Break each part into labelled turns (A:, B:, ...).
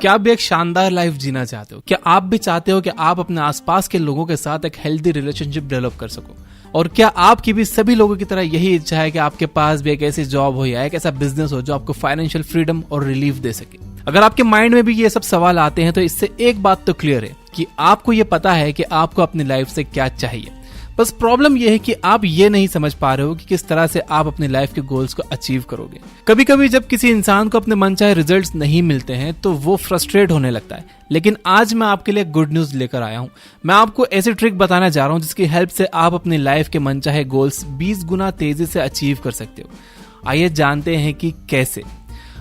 A: क्या आप भी एक शानदार लाइफ जीना चाहते हो? क्या आप भी चाहते हो कि आप अपने आसपास के लोगों के साथ एक हेल्दी रिलेशनशिप डेवलप कर सको? और क्या आपकी भी सभी लोगों की तरह यही इच्छा है कि आपके पास भी एक ऐसी जॉब हो या एक ऐसा बिजनेस हो जो आपको फाइनेंशियल फ्रीडम और रिलीफ दे सके? अगर आपके माइंड में भी ये सब सवाल आते हैं तो इससे एक बात तो क्लियर है कि आपको ये पता है कि आपको अपनी लाइफ से क्या चाहिए। बस प्रॉब्लम यह है कि आप ये नहीं समझ पा रहे हो कि किस तरह से आप अपनी लाइफ के गोल्स को अचीव करोगे। कभी कभी जब किसी इंसान को अपने मनचाहे रिजल्ट्स नहीं मिलते हैं तो वो फ्रस्ट्रेट होने लगता है, लेकिन आज मैं आपके लिए गुड न्यूज लेकर आया हूँ। मैं आपको ऐसी ट्रिक बताना जा रहा हूँ जिसकी हेल्प से आप अपनी लाइफ के मनचाहे गोल्स 20 गुना तेजी से अचीव कर सकते हो। आइए जानते हैं कि कैसे।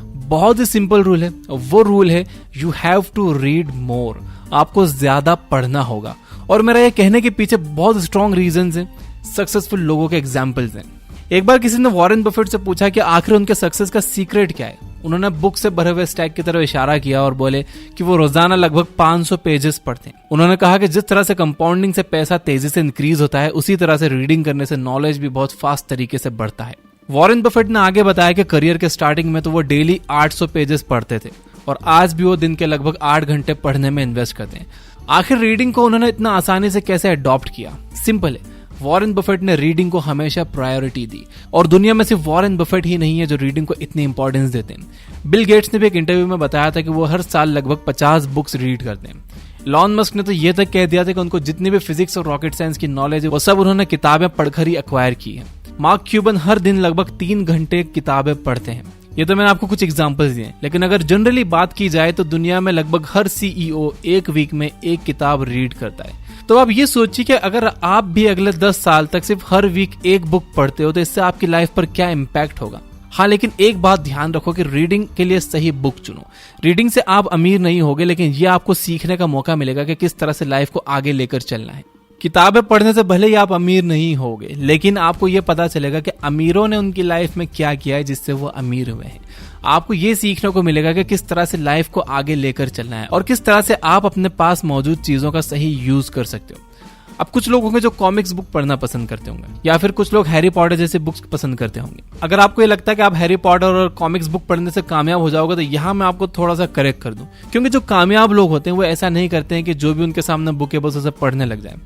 A: बहुत ही सिंपल रूल है, वो रूल है you have to read more. आपको ज्यादा पढ़ना होगा। और मेरा ये कहने के पीछे बहुत स्ट्रॉन्ग रीजंस हैं, सक्सेसफुल लोगों के एग्जांपल्स हैं। एक बार किसी ने वॉरेन बफेट से पूछा कि आखिर उनके सक्सेस का सीक्रेट क्या है। उन्होंने बुक से भरे हुए स्टैक की तरफ इशारा किया और बोले कि वो रोजाना लगभग 500 पेजेस पढ़ते हैं। उन्होंने कहा कि जिस तरह से कंपाउंडिंग से पैसा तेजी से इंक्रीज होता है, उसी तरह से रीडिंग करने से नॉलेज भी बहुत फास्ट तरीके से बढ़ता है। वॉरेन बफेट ने आगे बताया कि करियर के स्टार्टिंग में तो वो डेली 800 पेजेस पढ़ते थे और आज भी वो दिन के लगभग 8 घंटे पढ़ने में इन्वेस्ट करते हैं। आखिर रीडिंग को उन्होंने इतना आसानी से कैसे अडॉप्ट किया? सिंपल है, वॉरेन बफेट ने रीडिंग को हमेशा प्रायोरिटी दी। और दुनिया में सिर्फ वॉरेन बफेट ही नहीं है जो रीडिंग को इतनी इंपॉर्टेंस देते हैं। बिल गेट्स ने भी एक इंटरव्यू में बताया था कि वो हर साल लगभग 50 बुक्स रीड करते हैं। इलॉन मस्क ने तो ये तक कह दिया था कि उनको जितनी भी फिजिक्स और रॉकेट साइंस की नॉलेज है वो सब उन्होंने किताबें पढ़कर ही एक्वायर की है। मार्क क्यूबन हर दिन लगभग 3 घंटे किताबें पढ़ते हैं। ये तो मैंने आपको कुछ एग्जांपल्स दिए, लेकिन अगर जनरली बात की जाए तो दुनिया में लगभग हर सीईओ एक वीक में एक किताब रीड करता है। तो आप ये सोचिए कि अगर आप भी अगले 10 साल तक सिर्फ हर वीक एक बुक पढ़ते हो तो इससे आपकी लाइफ पर क्या इम्पैक्ट होगा। हाँ, लेकिन एक बात ध्यान रखो कि रीडिंग के लिए सही बुक चुनो। रीडिंग से आप अमीर नहीं होगे, लेकिन ये आपको सीखने का मौका मिलेगा कि किस तरह से लाइफ को आगे लेकर चलना है। किताबें पढ़ने से भले ही आप अमीर नहीं होगे, लेकिन आपको ये पता चलेगा कि अमीरों ने उनकी लाइफ में क्या किया है जिससे वो अमीर हुए हैं। आपको ये सीखने को मिलेगा कि किस तरह से लाइफ को आगे लेकर चलना है और किस तरह से आप अपने पास मौजूद चीजों का सही यूज कर सकते हो। अब कुछ लोग होंगे जो कॉमिक्स बुक पढ़ना पसंद करते होंगे, या फिर कुछ लोग हैरी पॉटर जैसे बुक्स पसंद करते होंगे। अगर आपको ये लगता है कि आप हैरी पॉटर और कॉमिक्स बुक पढ़ने से कामयाब हो जाओगे तो यहाँ मैं आपको थोड़ा सा करेक्ट कर दूं, क्योंकि जो कामयाब लोग होते हैं वो ऐसा नहीं करते हैं कि जो भी उनके सामने बुक है बस उसे पढ़ने लग जाए।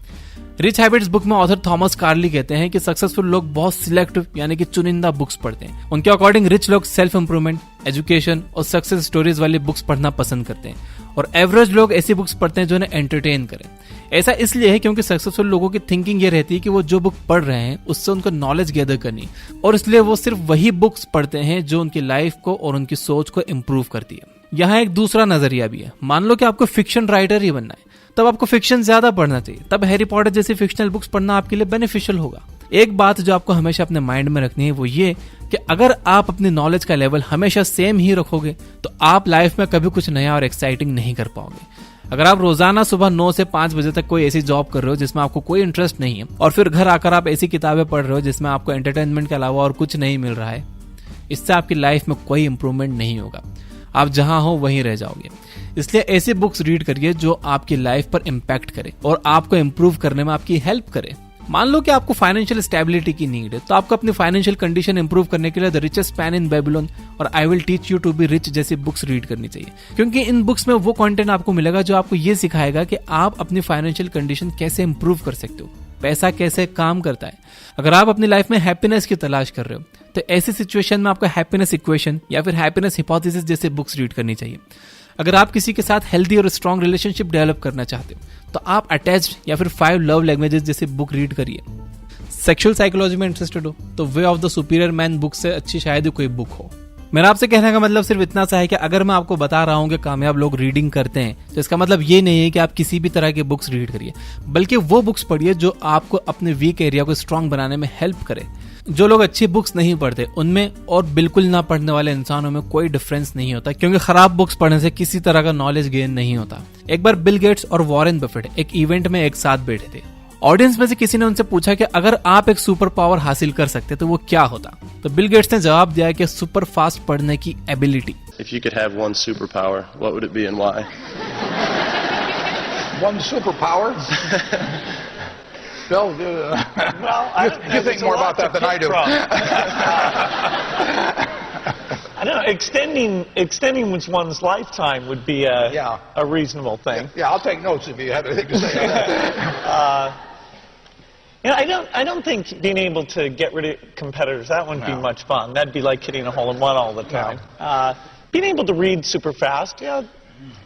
A: रिच हैबिट्स बुक में ऑथर थॉमस कार्ली कहते हैं कि सक्सेसफुल लोग बहुत सिलेक्टिव यानी कि चुनिंदा बुक्स पढ़ते हैं। उनके अकॉर्डिंग रिच लोग सेल्फ इंप्रूवमेंट, एजुकेशन और सक्सेस स्टोरीज वाली बुक्स पढ़ना पसंद करते हैं और एवरेज लोग ऐसी बुक्स पढ़ते हैं जो उन्हें एंटरटेन करें। ऐसा इसलिए है क्योंकि सक्सेसफुल लोगों की थिंकिंग ये रहती है कि वो जो बुक पढ़ रहे हैं उससे उनको नॉलेज गैदर करनी, और इसलिए वो सिर्फ वही बुक्स पढ़ते हैं जो उनकी लाइफ को और उनकी सोच को इम्प्रूव करती है। यहाँ एक दूसरा नजरिया भी है। मान लो कि आपको फिक्शन राइटर ही बनना है, तब आपको फिक्शन ज्यादा पढ़ना चाहिए। तब हैरी पॉटर जैसी फिक्शनल बुक्स पढ़ना आपके लिए बेनिफिशियल होगा। एक बात जो आपको हमेशा अपने माइंड में रखनी है वो ये कि अगर आप अपनी नॉलेज का लेवल हमेशा सेम ही रखोगे तो आप लाइफ में कभी कुछ नया और एक्साइटिंग नहीं कर पाओगे। अगर आप रोजाना सुबह 9 से 5 बजे तक कोई ऐसी जॉब कर रहे हो जिसमें आपको कोई इंटरेस्ट नहीं है और फिर घर आकर आप ऐसी किताबें पढ़ रहे हो जिसमें आपको एंटरटेनमेंट के अलावा और कुछ नहीं मिल रहा है, इससे आपकी लाइफ में कोई इंप्रूवमेंट नहीं होगा। आप जहां हो वहीं रह जाओगे। इसलिए ऐसी बुक्स रीड करिए जो आपकी लाइफ पर इम्पैक्ट करे और आपको इम्प्रूव करने में आपकी हेल्प करे। मान लो कि आपको फाइनेंशियल स्टेबिलिटी की नीड है, तो आपको अपनी फाइनेंशियल कंडीशन इंप्रूव करने के लिए the richest man in Babylon और I will teach you to be rich जैसी बुक्स रीड करनी चाहिए, क्योंकि इन बुक्स में वो कंटेंट आपको मिलेगा जो आपको ये सिखाएगा कि आप अपनी फाइनेंशियल कंडीशन कैसे इंप्रूव कर सकते हो, पैसा कैसे काम करता है। अगर आप अपनी लाइफ में हैप्पीनेस की तलाश कर रहे हो तो ऐसी सिचुएशन में आपको हैप्पीनेस इक्वेशन या फिर हैप्पीनेस हिपोथेसिस जैसे बुक्स रीड करनी चाहिए। अगर आप किसी के साथ हेल्दी और स्ट्रॉन्ग रिलेशनशिप डेवलप करना चाहते हो तो आप अटैच्ड या फिर 5 लव लैंग्वेजेस जैसे बुक रीड करिए। सेक्सुअल साइकोलॉजी में इंटरेस्टेड हो तो way of the superior man book से अच्छी शायद ही कोई बुक हो। मेरा आपसे कहने का मतलब सिर्फ इतना सा है कि अगर मैं आपको बता रहा हूं कि कामयाब लोग रीडिंग करते हैं तो इसका मतलब ये नहीं है कि आप किसी भी तरह के बुक्स रीड करिए, बल्कि वो बुक्स पढ़िए जो आपको अपने वीक एरिया को स्ट्रांग बनाने में हेल्प करे। जो लोग अच्छी बुक्स नहीं पढ़ते उनमें और बिल्कुल ना पढ़ने वाले इंसानों में कोई डिफरेंस नहीं होता, क्योंकि खराब बुक्स पढ़ने से किसी तरह का नॉलेज गेन नहीं होता। एक बार बिल गेट्स और वॉरेन बफेट एक इवेंट में एक साथ बैठे थे। ऑडियंस में से किसी ने उनसे पूछा कि अगर आप एक सुपर पावर हासिल कर सकते तो वो क्या होता। तो बिल गेट्स ने जवाब दिया कि सुपर फास्ट पढ़ने की ability.
B: If you could have one superpower, what would it be and why?
C: One superpower? Bill, you think more about that than I do. I don't know. Extending one's lifetime would be a reasonable thing.
D: Yeah, I'll take notes if you have anything to say on that.
C: I don't think being able to get rid of competitors, that wouldn't be much fun. That'd be like hitting a hole in one all the time. Being able to read super fast,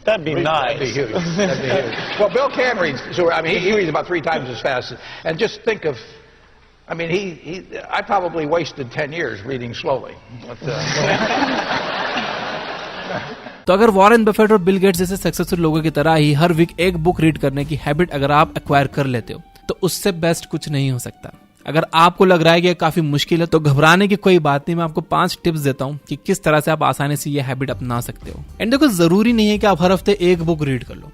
C: that'd be nice.
D: That'd be huge. That'd be huge. Well, Bill can read. So I mean, he reads about 3 times as fast. And just think of, I mean, I probably wasted 10 years reading slowly. But,
A: तो अगर Warren Buffett और Bill Gates जैसे successful लोगों की तरह ही हर week एक book read करने की हैबिट अगर आप एक्वायर कर लेते हो तो उससे बेस्ट कुछ नहीं हो सकता। अगर आपको लग रहा है कि काफी मुश्किल है तो घबराने की कोई बात नहीं, मैं आपको 5 टिप्स देता हूं कि किस तरह से आप आसानी से ये हैबिट अपना सकते हो। एंड देखो, जरूरी नहीं है कि आप हर हफ्ते एक बुक रीड कर लो,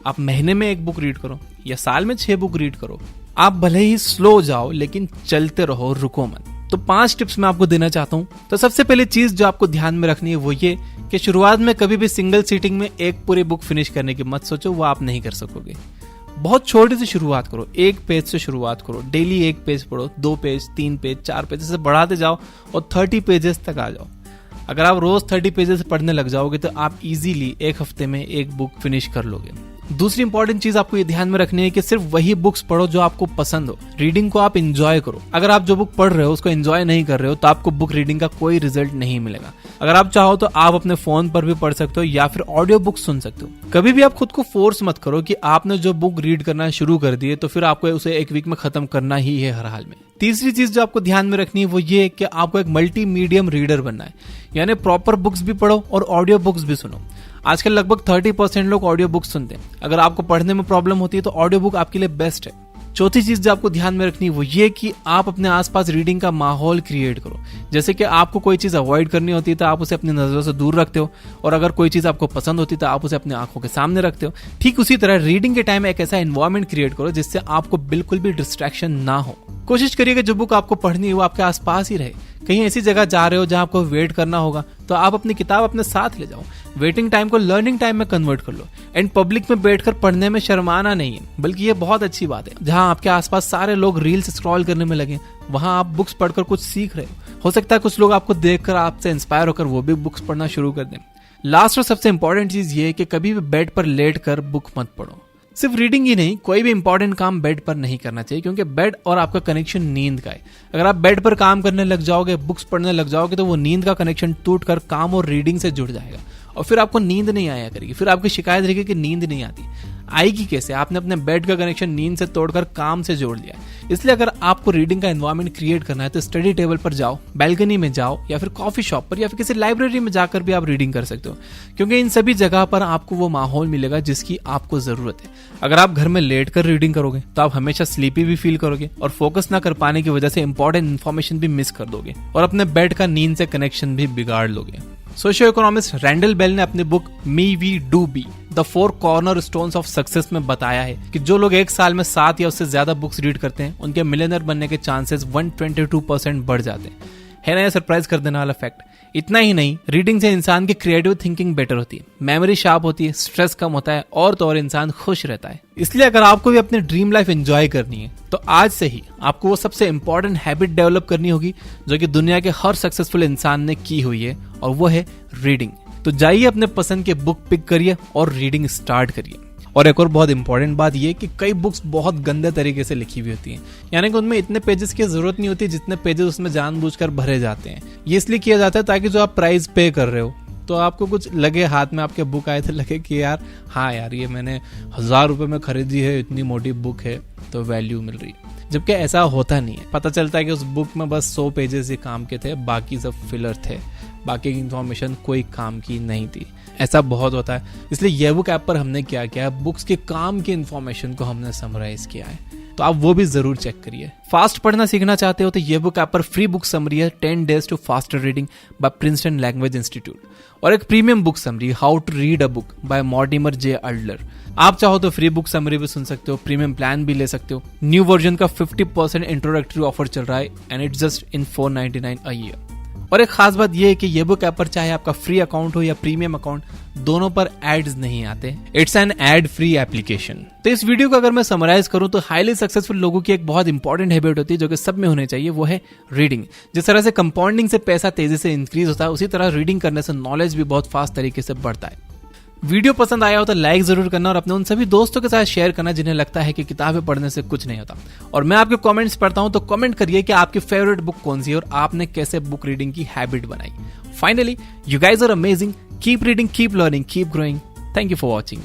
A: आप महीने में 1 बुक रीड करो या साल में 6 बुक रीड करो। आप भले ही स्लो जाओ लेकिन चलते रहो, रुको मत। तो 5 टिप्स मैं आपको देना चाहता हूं। तो सबसे पहली चीज जो आपको ध्यान में रखनी है वो ये कि शुरुआत में कभी भी सिंगल सीटिंग में एक पूरी बुक फिनिश करने की मत सोचो, वो आप नहीं कर सकोगे। बहुत छोटे से शुरुआत करो, 1 पेज से शुरुआत करो, डेली 1 पेज पढ़ो, 2 पेज, 3 पेज, 4 पेज से बढ़ाते जाओ और 30 पेजेस तक आ जाओ। अगर आप रोज 30 पेजेस पढ़ने लग जाओगे तो आप इजीली 1 हफ्ते में 1 बुक फिनिश कर लोगे। दूसरी इंपॉर्टेंट चीज आपको ये ध्यान में रखनी है कि सिर्फ वही बुक्स पढ़ो जो आपको पसंद हो। रीडिंग को आप एंजॉय करो। अगर आप जो बुक पढ़ रहे हो उसको एंजॉय नहीं कर रहे हो तो आपको बुक रीडिंग का कोई रिजल्ट नहीं मिलेगा। अगर आप चाहो तो आप अपने फोन पर भी पढ़ सकते हो या फिर ऑडियो बुक सुन सकते हो। कभी भी आप खुद को फोर्स मत करो कि आपने जो बुक रीड करना शुरू कर दी है तो फिर आपको उसे 1 वीक में खत्म करना ही है हर हाल में। तीसरी चीज जो आपको ध्यान में रखनी है वो ये कि आपको एक मल्टी मीडियम रीडर बनना है, यानी प्रॉपर बुक्स भी पढ़ो और ऑडियो बुक्स भी सुनो। आजकल लगभग 30% लोग ऑडियो बुक सुनते हैं। अगर आपको पढ़ने में प्रॉब्लम होती है तो ऑडियो बुक आपके लिए बेस्ट है। चौथी चीज जो आपको ध्यान में रखनी है वो ये कि आप अपने आसपास रीडिंग का माहौल क्रिएट करो। जैसे कि आपको कोई चीज अवॉइड करनी होती है तो आप उसे अपनी नजरों से दूर रखते हो, और अगर कोई चीज आपको पसंद होती है तो आप उसे अपनी आंखों के सामने रखते हो। ठीक उसी तरह रीडिंग के टाइम एक ऐसा एनवायरनमेंट क्रिएट करो जिससे आपको बिल्कुल भी डिस्ट्रैक्शन ना हो। कोशिश करिए कि जो बुक आपको पढ़नी है वो आपके आसपास ही रहे। कहीं ऐसी जगह जा रहे हो जहां आपको वेट करना होगा तो आप अपनी किताब अपने साथ ले जाओ। वेटिंग टाइम को लर्निंग टाइम में कन्वर्ट कर लो। एंड पब्लिक में बैठकर पढ़ने में शर्माना नहीं है, बल्कि ये बहुत अच्छी बात है। जहां आपके आसपास सारे लोग रील्स स्क्रॉल करने में लगे, वहां आप बुक्स पढ़कर कुछ सीख रहे हो सकता है कुछ लोग आपको देखकर आपसे इंस्पायर होकर वो भी बुक्स पढ़ना शुरू कर दें। लास्ट और सबसे इंपॉर्टेंट चीज ये है कि कभी भी बेड पर लेट कर बुक मत पढ़ो। सिर्फ रीडिंग ही नहीं, कोई भी इंपॉर्टेंट काम बेड पर नहीं करना चाहिए, क्योंकि बेड और आपका कनेक्शन नींद का है। अगर आप बेड पर काम करने लग जाओगे, बुक्स पढ़ने लग जाओगे, तो वो नींद का कनेक्शन टूटकर काम और रीडिंग से जुड़ जाएगा और फिर आपको नींद नहीं आया करेगी। फिर आपकी शिकायत रहेगी कि नींद नहीं आती। आएगी कैसे? आपने अपने बेड का कनेक्शन नींद से तोड़कर काम से जोड़ लिया। इसलिए अगर आपको रीडिंग का एनवायरनमेंट क्रिएट करना है तो स्टडी टेबल पर जाओ, बैल्कनी में जाओ, या फिर कॉफी शॉप पर या फिर किसी लाइब्रेरी में जाकर भी आप रीडिंग कर सकते हो, क्योंकि इन सभी जगह पर आपको वो माहौल मिलेगा जिसकी आपको जरूरत है। अगर आप घर में लेट कर रीडिंग करोगे तो आप हमेशा स्लीपी भी फील करोगे और फोकस ना कर पाने की वजह से इंपॉर्टेंट इन्फॉर्मेशन भी मिस कर दोगे और अपने बेड का नींद से कनेक्शन भी बिगाड़ लोगे। सोशियो इकोनॉमिस्ट रैंडल बेल ने अपने book me we do be the 4 cornerstones of success में बताया है कि जो लोग एक साल में 7 या उससे ज्यादा बुक्स रीड करते हैं उनके मिलियनर बनने के चांसेस 122% बढ़ जाते हैं। है ना ये सरप्राइज कर देने वाला फैक्ट? इतना ही नहीं, रीडिंग से इंसान की क्रिएटिव थिंकिंग बेटर होती है, मेमोरी शार्प होती है, स्ट्रेस कम होता है और तो और इंसान खुश रहता है। इसलिए अगर आपको भी अपनी ड्रीम लाइफ एंजॉय करनी है तो आज से ही आपको वो सबसे इंपॉर्टेंट हैबिट डेवलप करनी होगी जो कि दुनिया के हर सक्सेसफुल इंसान ने की हुई है, और वो है रीडिंग। तो जाइए अपने पसंद के बुक पिक करिए और रीडिंग स्टार्ट करिए। और एक और बहुत इंपॉर्टेंट बात यह कि कई बुक्स बहुत गंदे तरीके से लिखी हुई होती हैं, यानी कि उनमें इतने पेजेस की जरूरत नहीं होती जितने पेजेस उसमें जानबूझकर भरे जाते हैं। ये इसलिए किया जाता है ताकि जो आप प्राइस पे कर रहे हो तो आपको कुछ लगे, हाथ में आपके बुक आए थे, लगे कि यार हाँ यार ये मैंने 1000 रुपए में खरीदी है, इतनी मोटी बुक है तो वैल्यू मिल रही। जबकि ऐसा होता नहीं है। पता चलता है कि उस बुक में बस 100 पेजेस ही काम के थे, बाकी सब फिलर थे, बाकी की इंफॉर्मेशन कोई काम की नहीं थी। ऐसा बहुत होता है। इसलिए ये बुक ऐप पर हमने क्या किया, बुक्स के काम की इंफॉर्मेशन को हमने समराइज किया है, तो आप वो भी जरूर चेक करिए। फास्ट पढ़ना सीखना चाहते हो तो ये बुक ऐप पर फ्री बुक समरी है 10 Days to Faster Reading by Princeton language institute, और एक premium book summary how to read a book by Mortimer J Adler. आप चाहो तो फ्री बुक समरी भी सुन सकते हो, प्रीमियम प्लान भी ले सकते हो। न्यू वर्जन का 50% इंट्रोडक्टरी ऑफर चल रहा है and it's just in $4.99 a year। और एक खास बात यह है कि ये बुक ऐप पर चाहे आपका फ्री अकाउंट हो या प्रीमियम अकाउंट, दोनों पर एड्स नहीं आते। It's an ad free application. तो इस वीडियो को अगर मैं समराइज करूं तो हाईली सक्सेसफुल लोगों की एक बहुत इंपॉर्टेंट हैबिट होती है जो कि सब में होनी चाहिए, वो है रीडिंग। जिस तरह से कंपाउंडिंग से पैसा तेजी से इंक्रीज होता है, उसी तरह रीडिंग करने से नॉलेज भी बहुत फास्ट तरीके से बढ़ता है। वीडियो पसंद आया हो तो लाइक जरूर करना और अपने उन सभी दोस्तों के साथ शेयर करना जिन्हें लगता है कि किताबें पढ़ने से कुछ नहीं होता। और मैं आपके कमेंट्स पढ़ता हूं, तो कमेंट करिए कि आपकी फेवरेट बुक कौन सी है और आपने कैसे बुक रीडिंग की हैबिट बनाई। Finally, you guys are amazing. Keep reading, keep learning, keep growing. Thank you for watching.